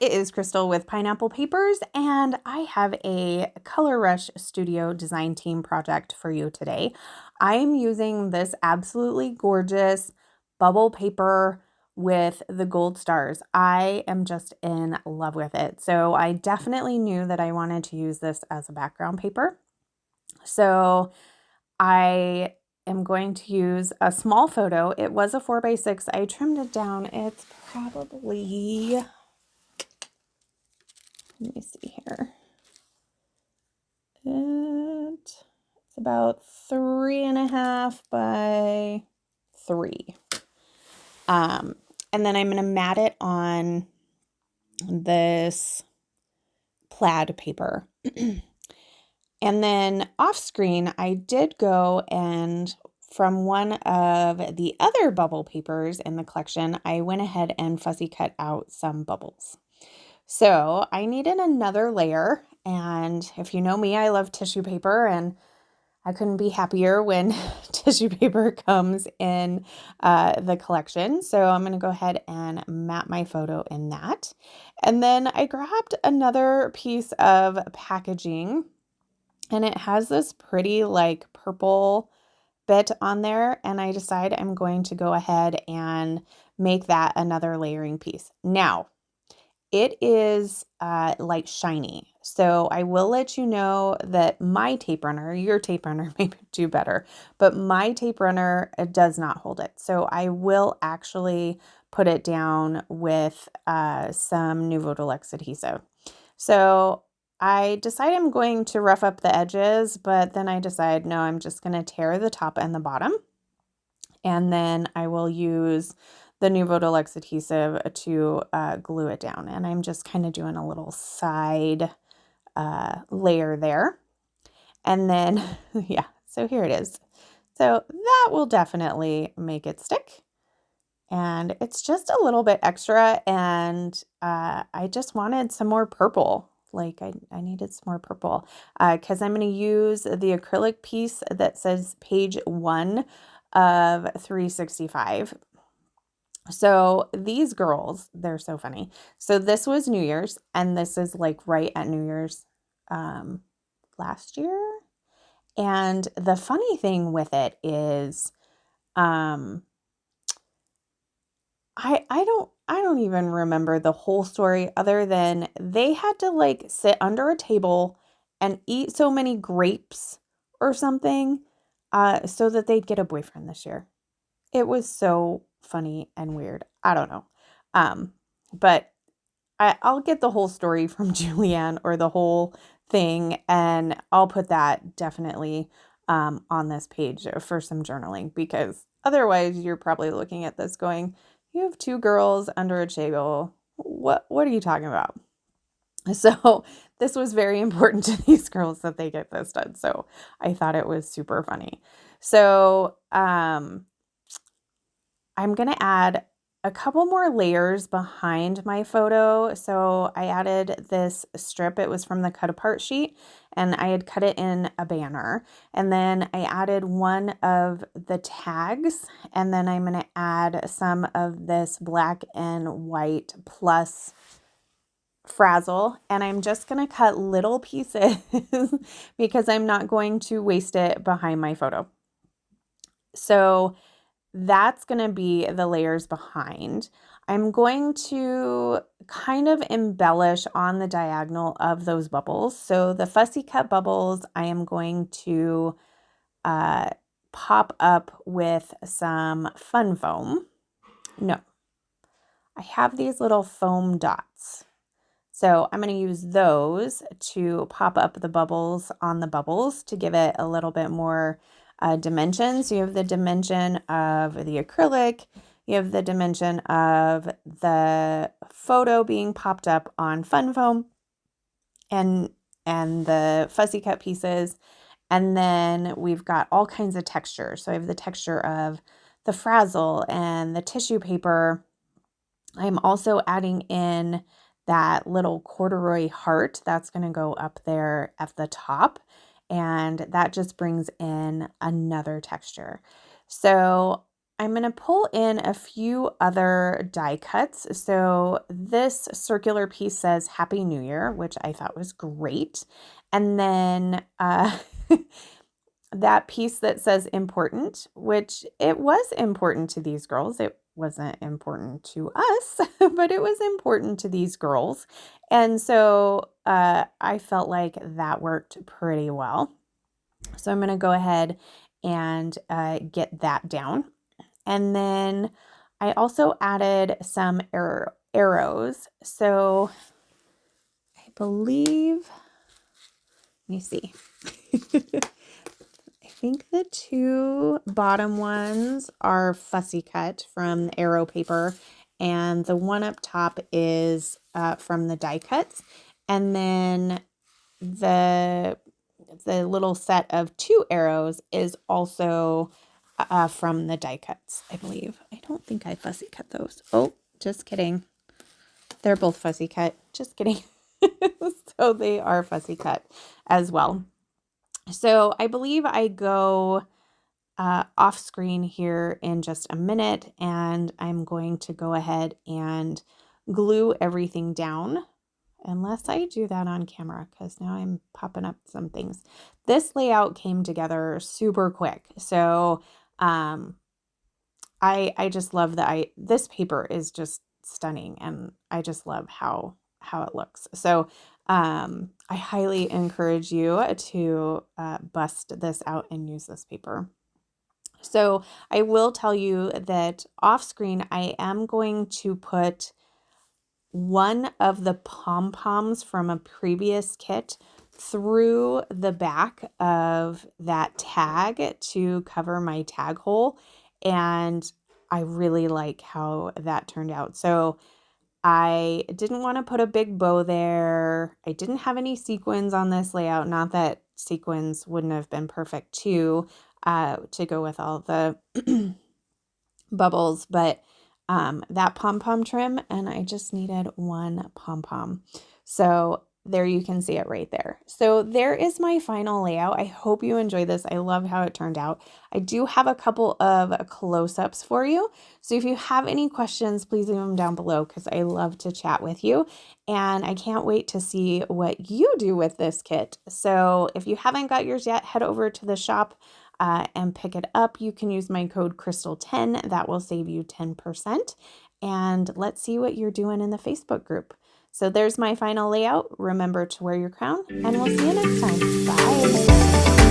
is Crystal with Pineapple Papers, and I have a Color Rush Studio design team project for you today. I am using this absolutely gorgeous bubble paper with the gold stars. I am just in love with it. So I definitely knew that I wanted to use this as a background paper. So I am going to use a small photo. It was a 4x6. I trimmed it down. It's probably... Let me see here. It's about 3.5 by 3. And then I'm going to mat it on this plaid paper. And then off screen, I did go and from one of the other bubble papers in the collection, I went ahead and fussy cut out some bubbles. So I needed another layer, and if you know me, I love tissue paper, and I couldn't be happier when tissue paper comes in the collection. So I'm going to go ahead and map my photo in that. And then I grabbed another piece of packaging, and it has this pretty like purple bit on there, and I decide I'm going to go ahead and make that another layering piece. Now, it is like shiny. So I will let you know that my tape runner, your tape runner may do better, but my tape runner does not hold it. So I will actually put it down with some Nouveau Deluxe adhesive. So I decide I'm going to rough up the edges, but then I decide, no, I'm just going to tear the top and the bottom. And then I will use the Nouveau Deluxe adhesive to glue it down. And I'm just kind of doing a little side layer there. And then, yeah, so here it is. So that will definitely make it stick. And it's just a little bit extra. And I just wanted some more purple. Like I needed some more purple because I'm going to use the acrylic piece that says page 1 of 365. So these girls, they're so funny. So this was New Year's, and this is like right at New Year's last year. And the funny thing with it is I don't even remember the whole story other than they had to like sit under a table and eat so many grapes or something so that they'd get a boyfriend this year. It was so funny and weird. I don't know. But I'll get the whole story from Julianne or the whole thing, and I'll put that definitely on this page for some journaling, because otherwise you're probably looking at this going, you have 2 girls under a table. What are you talking about? So this was very important to these girls that they get this done. So I thought it was super funny. So I'm going to add a couple more layers behind my photo. So I added this strip. It was from the cut apart sheet, and I had cut it in a banner. And then I added one of the tags, and then I'm going to add some of this black and white plus frazzle, and I'm just going to cut little pieces because I'm not going to waste it behind my photo. So that's going to be the layers behind. I'm going to kind of embellish on the diagonal of those bubbles. So the fussy cut bubbles, I am going to pop up with some fun foam. No, I have these little foam dots. So I'm going to use those to pop up the bubbles on the bubbles to give it a little bit more dimension. So you have the dimension of the acrylic, you have the dimension of the photo being popped up on fun foam and the fussy cut pieces. And then we've got all kinds of textures. So I have the texture of the frazzle and the tissue paper. I'm also adding in that little corduroy heart that's going to go up there at the top. And that just brings in another texture. So I'm going to pull in a few other die cuts. So this circular piece says Happy New Year, which I thought was great. And then that piece that says important, which it was important to these girls. It wasn't important to us, but it was important to these girls. And so I felt like that worked pretty well. So I'm going to go ahead and get that down. And then I also added some arrows. So I believe, let me see. I think the two bottom ones are fussy cut from arrow paper, and the one up top is from the die cuts. And then the little set of 2 arrows is also from the die cuts, I believe. I don't think I fussy cut those. Oh, just kidding. They're both fussy cut. Just kidding. So they are fussy cut as well. So I believe I go off screen here in just a minute, and I'm going to go ahead and glue everything down. Unless I do that on camera, because now I'm popping up some things. This layout came together super quick. So I just love that this paper is just stunning, and I just love how it looks. So I highly encourage you to bust this out and use this paper. So I will tell you that off screen, I am going to put one of the pom-poms from a previous kit through the back of that tag to cover my tag hole. And I really like how that turned out. So I didn't want to put a big bow there. I didn't have any sequins on this layout. Not that sequins wouldn't have been perfect too, to go with all the bubbles, but that pom-pom trim, and I just needed one pom-pom. So there you can see it right there. So there is my final layout. I hope you enjoy this. I love how it turned out. I do have a couple of close-ups for you. So if you have any questions, please leave them down below, because I love to chat with you. And I can't wait to see what you do with this kit. So if you haven't got yours yet, head over to the shop and pick it up. You can use my code Crystal10. That will save you 10%. And let's see what you're doing in the Facebook group. So there's my final layout. Remember to wear your crown, and we'll see you next time. Bye.